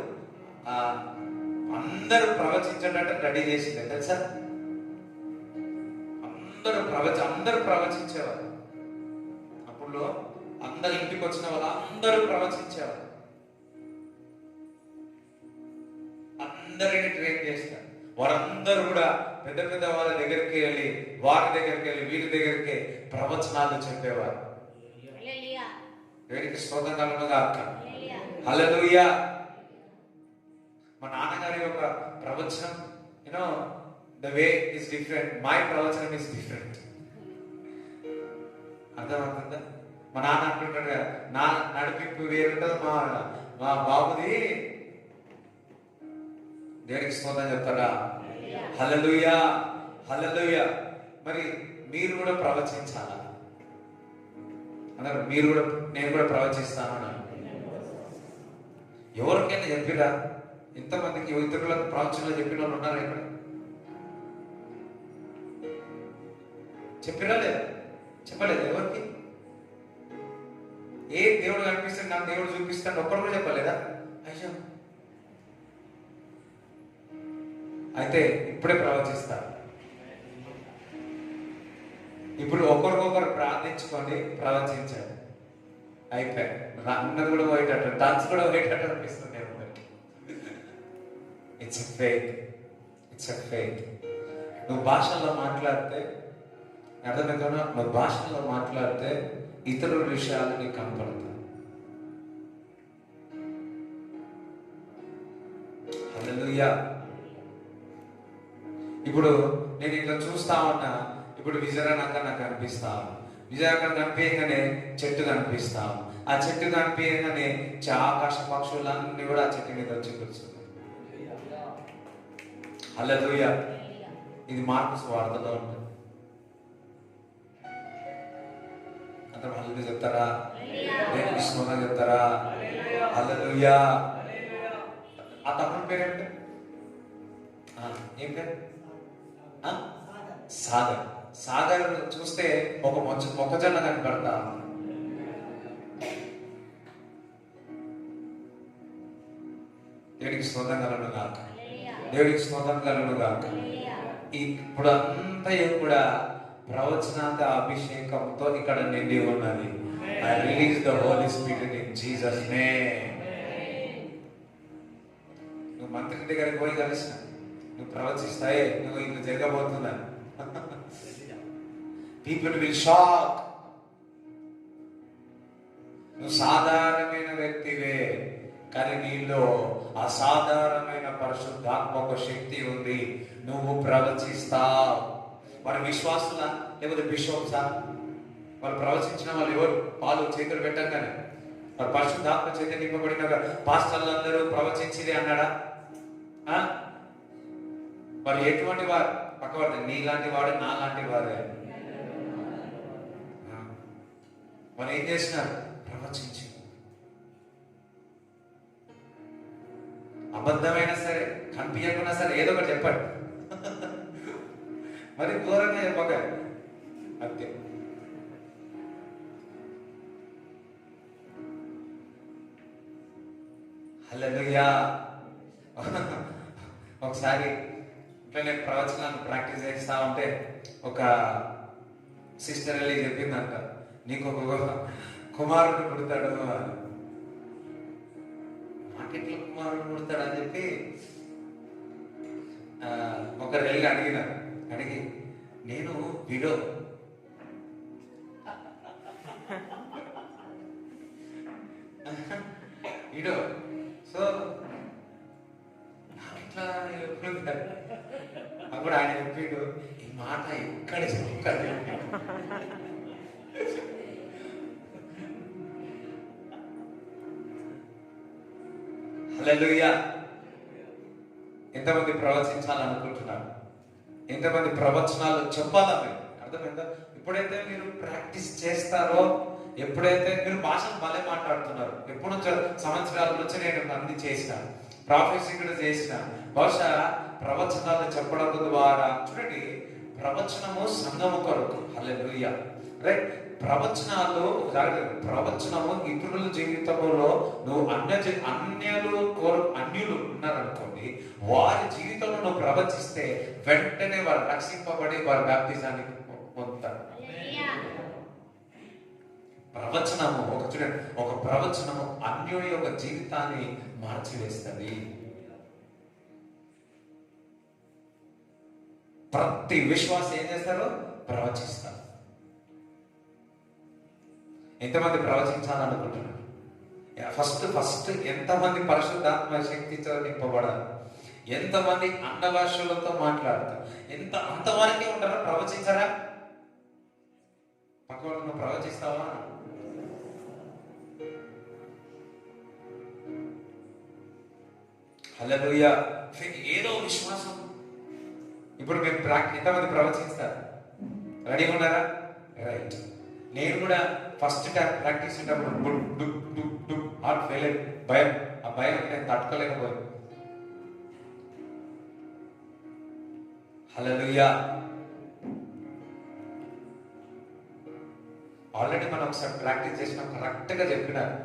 అందరూ ప్రవచించేటట్టు రెడీ చేసింది తెలుసా? అందరూ ప్రవచించేవారు. అప్పుడు అందరు ఇంటికి వచ్చిన వాళ్ళు అందరూ ప్రవచించేవారు. అందరిని ట్రైన్ చేస్తారు. వారందరూ కూడా పెద్ద పెద్ద వాళ్ళ దగ్గరికి వెళ్ళి, వారి దగ్గరికి వెళ్ళి, వీరి దగ్గరికి ప్రవచనాలు చెప్పేవారు. వీరికి స్తోత్రం అక్క. హల్లెలూయా. మా నాన్నగారి యొక్క ప్రవచనం, you know the way is different, my ప్రవచనం ఇస్ డిఫరెంట్. అర్థమవుతుందా? మా నాన్న అంటుంటాడు, నా నడిపింపు వేరుంటుంది, మా బాబుది. దేవునికి స్తోత్రం చెప్తారా? హల్లెలూయా, హల్లెలూయా. మరి మీరు కూడా ప్రవచించాలా అన్నారు. మీరు కూడా, నేను కూడా ప్రవచిస్తాను అన్నారు. ఎవరికైనా చెప్పిరా? ఇంతమందికి ఇతరులకు ప్రవచనలు చెప్పిన వాళ్ళు ఉన్నారా ఇక్కడ? చెప్పిరా లేదా? చెప్పలేదు ఎవరికి? ఏ దేవుడు కనిపిస్తాడు, నాకు దేవుడు చూపిస్తాడు, ఒక్కరు కూడా చెప్పలేదా? అయ్యో, అయితే ఇప్పుడే ప్రవచిస్తారు. ఇప్పుడు ఒకరికొకరు ప్రార్థించుకొని ప్రవచించారు. అయిపోయాయి. ఉన్నది కూడా పోయేటట్టు, డాన్స్ కూడా పోయేటట్టు అనిపిస్తుంది. It's a faith, it's a faith. నువ్వు భాషల్లో మాట్లాడితే అర్థమవుతుందా? నువ్వు భాషల్లో మాట్లాడితే ఇతరుల విషయాలు నీకు కనపడతాయి. హల్లెలూయా. ఇప్పుడు నేను ఇట్లా చూస్తా ఉన్నా, ఇప్పుడు విజయనగర నాకు కనిపిస్తాను. విజయనగరం కనిపించగానే చెట్టు కనిపిస్తాం. ఆ చెట్టు కనిపించగానే ఆకాశ పక్షులన్నీ కూడా ఆ చెట్టు మీద వచ్చి కూర్చున్నాయి. హల్లెలూయా. ఇది మార్కు సువార్తలో ఉంటుంది. అందరూ హల్లెలూయా చెప్తారా? దేవునికి స్తోత్రం చెప్తారా? హల్లెలూయా. ఆ తమ్ముడి పేరేంటి? ఏం పేరు? సాగర్. సాగర్ చూస్తే ఒక మొక్కజొన్న కనపడతా. దేవుడికి స్తోత్రం కలను కాక, దేవుడికి స్తోత్రం కలను కాక. ఇప్పుడు అంతా కూడా ప్రవచనాంత అభిషేకంతో ఇక్కడ నిండి ఉన్నది. I release the Holy Spirit in Jesus' name. నువ్వు మంత్రి దగ్గరికి పోయి కలిసిన, నువ్వు ప్రవచిస్తాయే, నువ్వు ఇంక జరగబోతుందని. People will shock. నువ్వు సాధారణమైన వ్యక్తివే, కానీ నీలో అసాధారణమైన పరిశుద్ధాత్మక శక్తి ఉంది. నువ్వు ప్రవచిస్తావు. మరి విశ్వాసులా లేకపోతే బిషప్సా? వాళ్ళు ప్రవచించిన వాళ్ళు ఎవరు? పాలు చేతులు పెట్టంగానే మరి పరిశుద్ధాత్మ చేత నింపబడిన పాస్టర్లు అందరూ ప్రవచించిది అన్నాడా? మరి ఎటువంటి వారు? పక్కవాడు నీలాంటి వాడు, నా లాంటి వారే. మరి ఏం చేసినారు? ప్రవచించి. అబద్ధమైనా సరే, కనిపించకున్నా సరే ఏదో ఒకటి చెప్పండి. మరి ఘోరంగా చెప్పక అంతే. హల్లెలూయా. ఒకసారి ఇట్లా నేను ప్రవచనాన్ని ప్రాక్టీస్ చేస్తా ఉంటే ఒక సిస్టర్ వెళ్ళి చెప్పిందంట, నీకు ఒక కుమారుడు పుడతాడు. నాకెట్లా కుమారుడు పుడతాడు అని చెప్పి ఒకరు వెళ్ళి అడిగి నేను విడో, విడో, సో నాకెట్లా అప్పుడు ఆయన చెప్పిండు, ఈ మాట ఎక్కడ చెప్పాలి. హల్లెలూయా. ఎంతమంది ప్రవచించాలనుకుంటున్నారు? ఎంతమంది ప్రవచనాలు చెప్పాలా? మీరు అర్థమైందా? ఎప్పుడైతే మీరు ప్రాక్టీస్ చేస్తారో, ఎప్పుడైతే మీరు భాషను భలే మాట్లాడుతున్నారు. ఎప్పుడు సంవత్సరాల నుంచి నేను అన్ని చేసిన, ప్రాఫెసీ కూడా చేసిన. బహుశా ప్రవచనాలు చెప్పడం ద్వారా చూడండి, ప్రవచనము సంఘము కొరకు. హల్లెలూయా. రైట్. ప్రవచనము ఇతరుల జీవితంలో నువ్వు అన్యులు ఉన్నారనుకోండి, వారి జీవితంలో నువ్వు ప్రవచిస్తే వెంటనే వారు రక్షింపబడి వారి బాప్తిజానికి పొందుతారు. ప్రవచనము ఒక ప్రవచనము అన్యుడి యొక్క జీవితాన్ని మార్చివేస్తుంది. ప్రతి విశ్వాసం ఏం చేస్తారు? ప్రవచిస్తారు. ఎంతమంది ప్రవచించాలనుకుంటున్నారు? ఫస్ట్ ఎంతమంది పరిశుద్ధాత్మ శక్తితో నింపబడాలి? ఎంతమంది అన్న భాషలతో మాట్లాడతారు? అంతవరకే ఉంటారా? ప్రవచించరా? పక్క వాళ్ళను ప్రవచిస్తావా? హల్లెలూయా. ఏదో విశ్వాసం. ఇప్పుడు మేము ఎంతమంది ప్రవచిస్తారు? రెడీగా ఉన్నారా? రైట్. నేను కూడా ఫస్ట్ టైం ప్రాక్టీస్ చేసేటప్పుడు హార్ట్ ఫెయిల్ అయ్యి భయం, ఆ భయం నేను తట్టుకోలేకపోయాను. హల్లెలూయా. ఆల్రెడీ మనం ఒకసారి ప్రాక్టీస్ చేసినా కరెక్ట్గా చెప్పినారు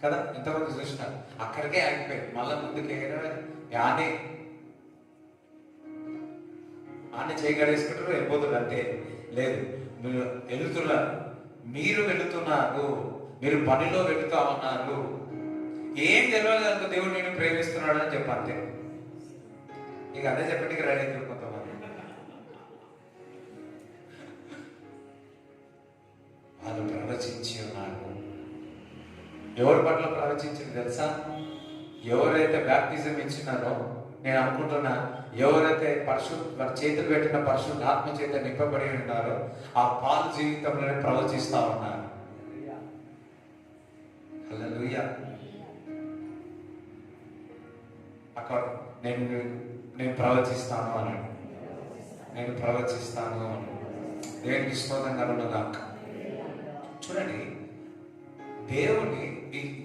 కదా, ఎంతమంది చూసినారు? అక్కడికే ఆగిపోయింది. మళ్ళీ ముందుకు ఆనే చేయగడేసుకుంటారు, వెళ్ళిపోతున్నారు అంతే. లేదు, మీరు వెళుతున్నారు, మీరు పనిలో వెళుతా ఉన్నారు. ఏం తెలియదు కనుక దేవుడు నేను ప్రేమిస్తున్నాడు అని చెప్పంతే. ఇక అదే చెప్పండి రెడీ అవుతారు కొంతమంది. వాళ్ళు ప్రవచించి ఉన్నారు. ఎవరి పట్ల ప్రవచించింది తెలుసా? ఎవరైతే బ్యాప్టిజం ఇచ్చినారో, నేను అనుకుంటున్నా ఎవరైతే వారి చేతులు పెట్టిన పరిశుద్ధాత్మ చేత నింపబడి ఉన్నారో ఆ పాలు జీవితంలోనే ప్రవచిస్తా ఉన్నారు. హల్లెలూయా. అక్కడ నేను ప్రవచిస్తాను అన్నాడు. నేను ప్రవచిస్తాను అన్నాడు. దేవునికి స్తోత్రం కలుగునుగాక. చూడండి, దేవుని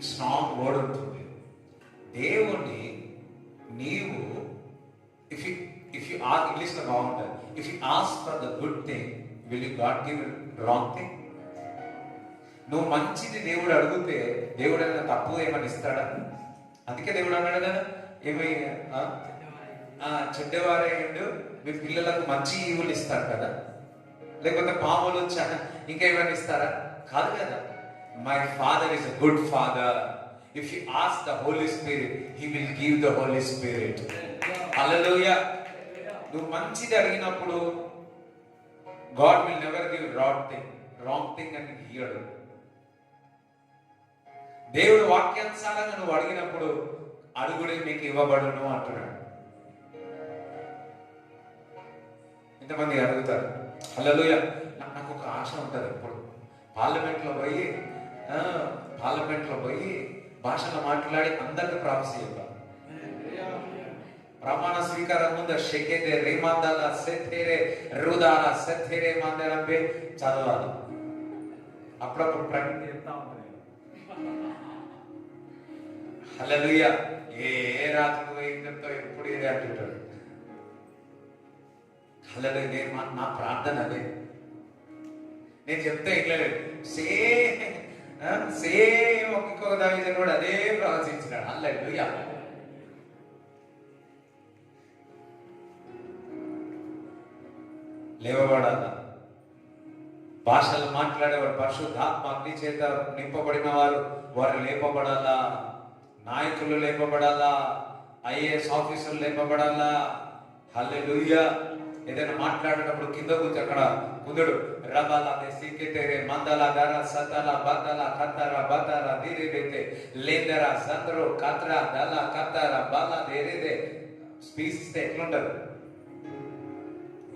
స్ట్రాంగ్ వర్డ్ ఉంటుంది. దేవుని నీవు if you ask, English లో బాగుంటుంది, if you ask for the good thing, will you God give wrong thing? నువ్వు మంచిది దేవుడు అడిగితే దేవుడు ఏమైనా తప్పు ఏమైనా ఇస్తాడా? అందుకే దేవుడు అన్నాడు కదా, ఏమి చెడ్డవారేండు మీ పిల్లలకు మంచి ఈవులు ఇస్తారు కదా, లేకపోతే పాములు ఇంకా ఏమైనా ఇస్తారా? కాదు కదా. My father is a good father. If you ask the Holy Spirit, He will give the Holy Spirit. Hallelujah. నువ్వు మంచిది అడిగినప్పుడు God will never give wrong thing అని ఇయ్యడు. దేవుడు వాక్యానుసారంగా నువ్వు అడిగినప్పుడు అడుగుడే మీకు ఇవ్వబడును అంటున్నాడు. ఇంతమంది అడుగుతారు. హల్లెలూయా. నాకు ఒక ఆశ ఉంటుంది, ఎప్పుడు పార్లమెంట్లో పోయి భాషలో మాట్లాడి అందరికి ప్రాఫెసీ చెప్పాలి. ప్రమాణ స్వీకారం ముందు షెకేదే రేమాందాల సెథేరే రుదాల సెథేరే మాందాలంపే చదవాలి. అప్పుడప్పుడు ప్రకటన చెప్తా ఉంటుంది. హల్లెలూయా. ఏ రాత్రి పోయిందో ఎప్పుడు ఇదే అంటుంటాడు. హల్లెలూయా. నేను నా ప్రార్థన అదే. నేను చెప్తే ఇట్లా సేమ్ ఇంకొక దావీదు కూడా అదే ప్రవచించినాడు. హల్లెలూయా. లేవబడాల. భాషలు మాట్లాడేవారు, పరిశుద్ధాత్మ అగ్ని చేత నింపబడిన వారు లేపబడాలా. నాయకులు లేపబడాలా. ఐఏఎస్ ఆఫీసర్లు లేపబడాలా. హల్లెలూయా. ఏదైనా మాట్లాడేటప్పుడు కింద కూర్చో, అక్కడ కుదుడు రబాల సీకెతేరే మందల గర సతల బతల కత్తర బతర దిరిబెతే లేదర సంద్రో కత్ర దల కత్తర బల దేరేదే స్పీచ్ ఇస్తే ఎట్లుంటది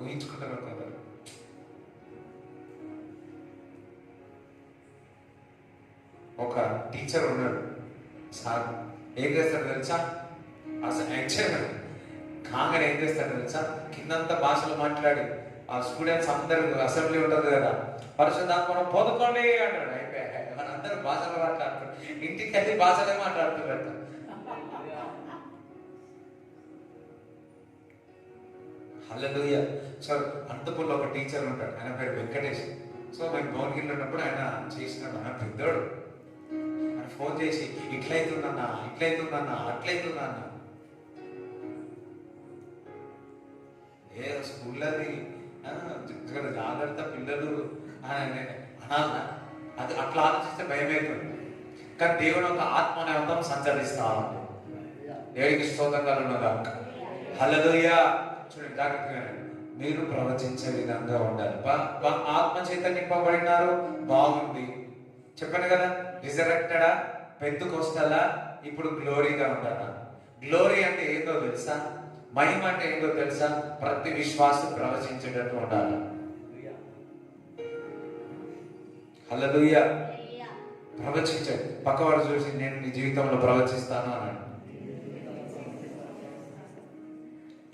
ఊహించుకుంటారు కదా. ఒక టీచర్ ఉన్నాడు. సార్ ఏం చేస్తాడు తెలుసా? అసలు యాక్చువల్ కాంగడ ఏం చేస్తాడు తెలుసా? కిందంతా భాషలు మాట్లాడి ఆ స్టూడెంట్స్ అందరూ అసెంబ్లీ ఉంటుంది కదా, పరిశుద్ధాత్మ పోదుకోండి అంటాడు. అయిపోయా మనందరూ భాషలు మాట్లాడుతారు. ఇంటికి వెళ్ళి భాషలే మాట్లాడుతున్నట్టు. హల్లెలూయా. సో అనంతపూర్లో ఒక టీచర్ ఉంటాడు, ఆయన పేరు వెంకటేష్. సో మేము భువనగిరిలో ఉన్నప్పుడు ఆయన చేసినాడు. ఆయన పెద్దోడు. ఆయన ఫోన్ చేసి ఇట్లయితుందన్నా అట్లయితుందన్నా. ఏ స్కూల్లోది జాగ్రత్త పిల్లలు అనాలనా? అది అట్లా ఆలోచిస్తే భయమవుతుంది. కానీ దేవుడు ఒక ఆత్మనేతం సంచరిస్తా ఉంది. దేవుడికి స్తోత్రంగా ఉన్నదా? హల్లెలూయా. చూడండి జాగ్రత్తగా, మీరు ప్రవచించే విధంగా ఉండాలి. ఆత్మ చేత నింపబడినారు, బాగుంది. చెప్పాను కదా, రిజరెక్టెడా, పెంతుకొస్తాలా, ఇప్పుడు గ్లోరీగా ఉంటారా? గ్లోరీ అంటే ఏందో తెలుసా? మహిమ అంటే ఏంటో తెలుసా? ప్రతి విశ్వాసం ప్రవచించేటట్టు ఉండాలి. హల్లెలూయా. ప్రవచించండి. పక్కవాడు చూసి నేను నీ జీవితంలో ప్రవచిస్తాను అన్నాడు.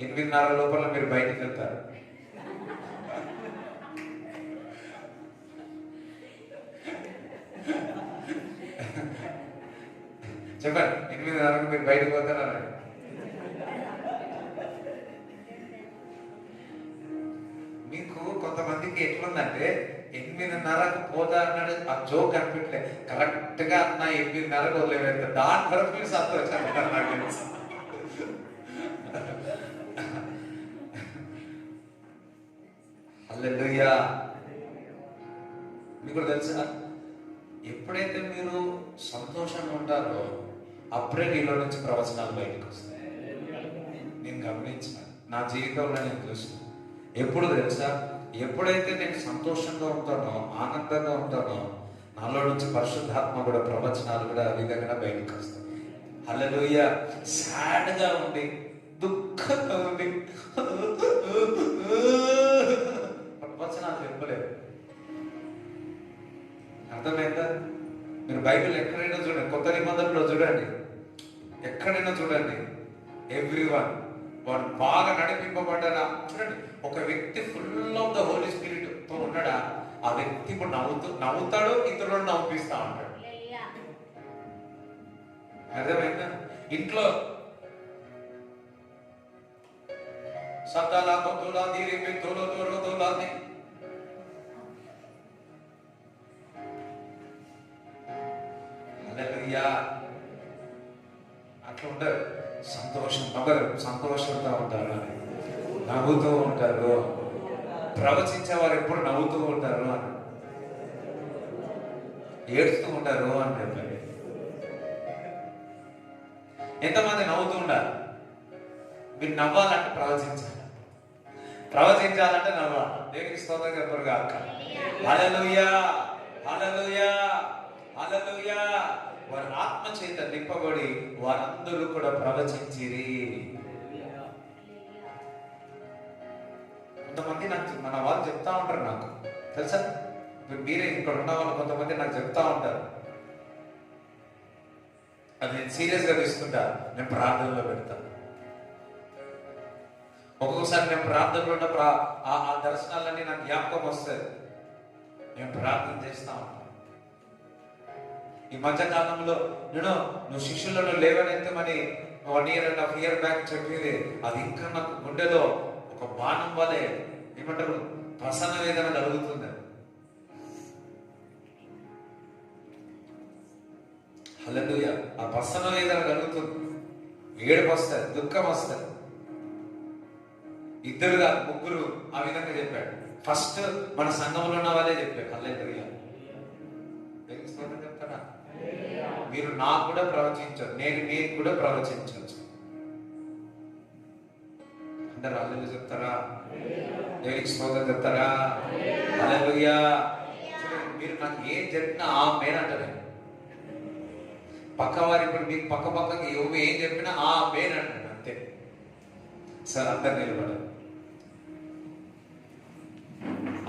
8:30 లోపల మీరు బయటికి వెళ్తారు. చెప్పండి, 8:30 మీరు బయటకు పోతారు అన్నాడు. మీకు కొంతమందికి ఎట్లుందంటే 8:30కు పోతా అన్నాడు, ఆ జోక్ అనిపించలే. కరెక్ట్ గా అన్న 8:30కు వదిలేస్తారు. దాని వరకు మీరు సంతోషంగా నాకు తెలుసు. హల్లెలూయా. మీకు తెలుసా, ఎప్పుడైతే మీరు సంతోషంగా ఉంటారో అప్పుడే నీలో నుంచి ప్రవచనాలు బయటకు వస్తాయి. నేను గమనించిన, నా జీవితంలో నేను చూసిన. ఎప్పుడు తెలుసా, ఎప్పుడైతే నేను సంతోషంగా ఉంటానో, ఆనందంగా ఉంటానో, నాలో నుంచి పరిశుద్ధాత్మ కూడా ప్రవచనాలు కూడా ఆ విధంగా బయటకు వస్తాయి. హల్లెలూయా. సాడ్ గా ఉంది, దుఃఖంగా ఉంది, ప్రవచనాలు చెప్పలేదు. అర్థమైందా? మీరు బైబిల్ ఎక్కడైనా చూడండి, కొత్త నిబంధనలో చూడండి, ఎక్కడైనా చూడండి, ఎవ్రీవన్ వాడు బాగా నడిపింపబడ్డారా చూడండి. ఒక వ్యక్తి full of the Holy Spirit తో ఉన్నాడా, ఆ వ్యక్తి ఇప్పుడు నవ్వుతాడు, ఇతరులను నవ్విస్తా ఉంటాడు. అర్థమైందా? ఇంట్లో శబ్దాలా కొద్దులా దీరి తోలో తోలో తోలాది అట్లా ఉంటారు. సంతోషంగా ఉంటారు, నవ్వుతూ ఉంటారు. ప్రవచించే వారు ఎప్పుడు నవ్వుతూ ఉంటారు అని, ఏడుస్తూ ఉంటారు అని చెప్పండి. ఎంతమంది నవ్వుతూ ఉండాలి? మీరు నవ్వాలంటే ప్రవచించాలంటే నవ్వాలి. దేవునికి స్తోత్రం చెప్పరుగా. హల్లెలూయా, హల్లెలూయా, హల్లెలూయా. వారి ఆత్మ చేత నింపబడి వారందరూ కూడా ప్రవచించిరి. కొంతమంది నాకు మన వాళ్ళు చెప్తా ఉంటారు, నాకు తెలుసా, మీరే ఇక్కడ ఉన్న వాళ్ళు కొంతమంది నాకు చెప్తా ఉంటారు. అది నేను సీరియస్ గా తీసుకుంటా, నేను ప్రార్థనలో పెడతాను. ఒక్కొక్కసారి నేను ప్రార్థనలో ఉన్న ఆ దర్శనాలన్నీ నాకు జ్ఞాపకం వస్తుంది, నేను ప్రార్థన చేస్తా ఉంటాను. ఈ మధ్య కాలంలో నువ్వు శిష్యులను లేవనెత్తమని 1.5 years బ్యాక్ చెప్పేది, అది ఇంకా నాకు గుండెలో ఒక బాణం వలె ఏమంటారు ప్రసన్న వేదన కలుగుతుంది. హల్లెలూయా. ఆ ప్రసన్న వేదన కలుగుతుంది, ఏడుపు వస్తుంది, దుఃఖం వస్తుంది. 2 కాదు 3 ఆ విధంగా చెప్పాడు. ఫస్ట్ మన సంఘంలో ఉన్న వాళ్ళే చెప్పాడు. హల్లెలూయా. చెప్తారా? మీరు నాకు కూడా ప్రవచించవచ్చు, నేను మీకు కూడా ప్రవచించవచ్చు. అందరు హల్లెలూయా చెప్తారా? దేవునికి స్తోత్రం చెప్తారా? హల్లెలూయా. మీరు నాకు ఏం చెప్పినా ఆ మేన్ అంటారు. పక్కవారి ఇప్పుడు మీకు పక్కకి ఏం చెప్పినా ఆ మేన్ అంటాడు, అంతే. సార్ అందరు నిలబడారు.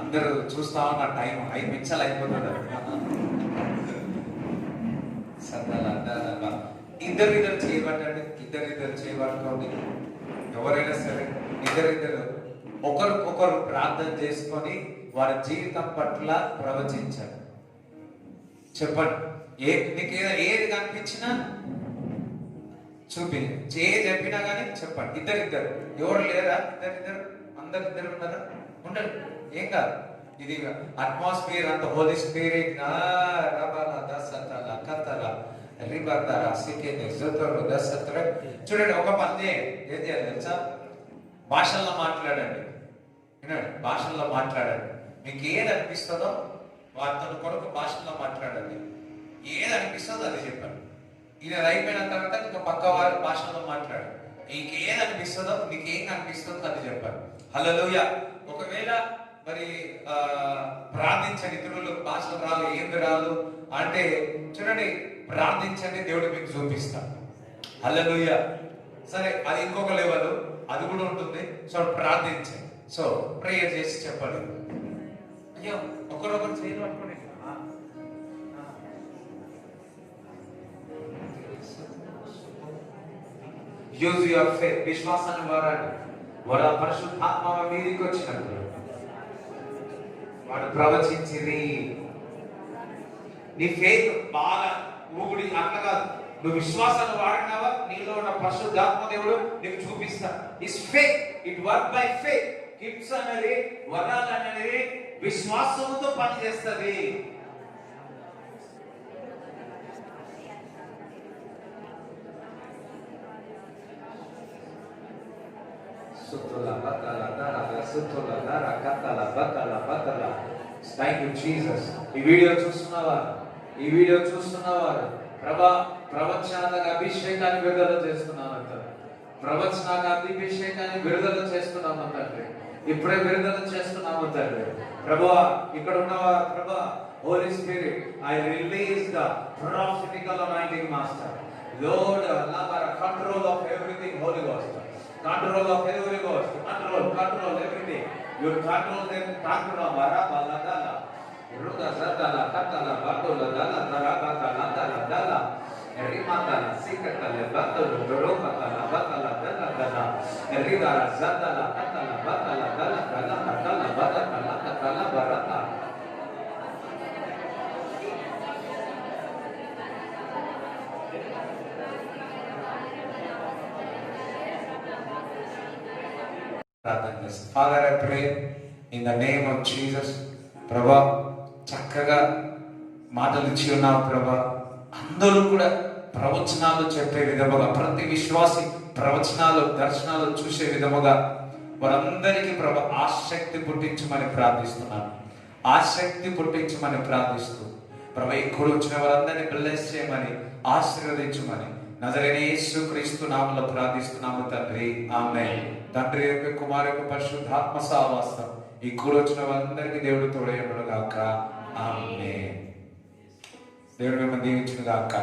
అందరూ చూస్తా ఉన్న టైం 5 నిమిషాలు అయిపోతుంది. ఇద్దరు చేయబట్టండి, ఇద్దరు చేయబట్టుకోండి. ఎవరైనా సరే ఇద్దరు ఒకరికొకరు ప్రార్థన చేసుకొని వారి జీవితం పట్ల ప్రవచించారు. చెప్పండి, నీకు ఏది కనిపించినా చూపి, ఏ చెప్పినా కానీ చెప్పండి. ఇద్దరు ఎవరు లేరా? అందరు ఉన్నారా? ఉండండి, ఏం కాదు. ఇది అట్మాస్ఫియర్ అంత హోలీ స్పిరిట్ చూడండి. ఒక పని ఏం చేయాలి తెలుసా? భాషల్లో మాట్లాడండి. వినండి, భాషల్లో మాట్లాడండి. మీకు ఏది అనిపిస్తుందో వారితో కొరకు భాషల్లో మాట్లాడండి. ఏది అనిపిస్తుందో అది చెప్పండి. ఇది అయిపోయిన తర్వాత ఇంకా పక్క వారి భాషలో మాట్లాడు. నీకేది అనిపిస్తుందో, నీకేం అనిపిస్తుందో అది చెప్పండి. హల్లెలూయా. ఒకవేళ మరి ప్రార్థించండి, ఇతరులు భాషలు రాదు, ఏంది రాదు అంటే చూడండి, ప్రార్థించండి, దేవుడు మీకు చూపిస్తాడు. హల్లెలూయా. సరే, అది ఇంకొక లెవెల్, అది కూడా ఉంటుంది. సో ప్రార్థించండి. సో ప్రేయర్ చేసి చెప్పండి. అయ్యో ఒకరొకరు చేయరు అనుకోండి. Use your faith. విశ్వాసాన్ని వాడండి. వాడు ఆ పరిశుద్ధాత్మ మీదికి వచ్చినప్పుడు వాడు ప్రవచించింది. నీ ఫెయిత్ బాగా ఊగుడి అట్లా కాదు, నువ్వు విశ్వాసాన్ని వాడినావా, నీలో ఉన్న పరిశుద్ధాత్మ దేవుడు నీకు చూపిస్తా. Is faith, it work by faith. Gifts అనేది, వరాలు అనేది విశ్వాసంతో పనిచేస్తుంది. Thank you, Jesus. ఈ వీడియో చూస్తున్నవారు ప్రభా ప్రవచనాలకు అభిషేకాన్ని విడుదల చేస్తున్నామంటారు. ప్రవచనాలకు అభిషేకాన్ని విడుదల చేస్తున్నాము తండ్రి. ఇప్పుడే విడుదల చేస్తున్నాము తండ్రి. ప్రభా ఇక్కడ ఉన్నవారు ప్రభా, Holy Spirit, I release the prophetical anointing master. Lord, control of everything, Holy Ghost. Control of every ghost. Control everything. You control them. Control Marabaladala. Ruga Zadala, Katala, Batula, Dala, Tarabakala, Dala, Dala, Rimatala, Sikatala, Batula, Dorokatala, Batala, Dala, Dala, Rigara, Zadala, Katala, Batala, Dala, Dala, Katala, Batala, Katala, Barata. Father, I pray in the name of Jesus. ప్రభా, చక్కగా మాటలు ఇచ్చి ఉన్నావు ప్రభా. అందరూ కూడా ప్రవచనాలు చెప్పే విధముగా, ప్రతి విశ్వాసి ప్రవచనాలు దర్శనాలు చూసే విధముగా వారందరికీ ప్రభా ఆసక్తి పుట్టించమని ప్రార్థిస్తున్నాను. ఆసక్తి పుట్టించమని ప్రార్థిస్తూ ప్రభా ఇక్కడ వచ్చిన వారందరినీ బ్లెస్ చేయమని, ఆశీర్వదించమని నజరేయుడైన యేసుక్రీస్తు నామములో ప్రార్థిస్తున్నాము తండ్రి. ఆమేన్. తండ్రి యొక్క, కుమారు యొక్క పరిశుద్ధాత్మ సహవాసం ఈ కూడొచ్చిన వారందరికీ దేవుడు తోడై ఉండును గాక. ఆమేన్. దేవుడు మిమ్మల్ని దీవించును గాక.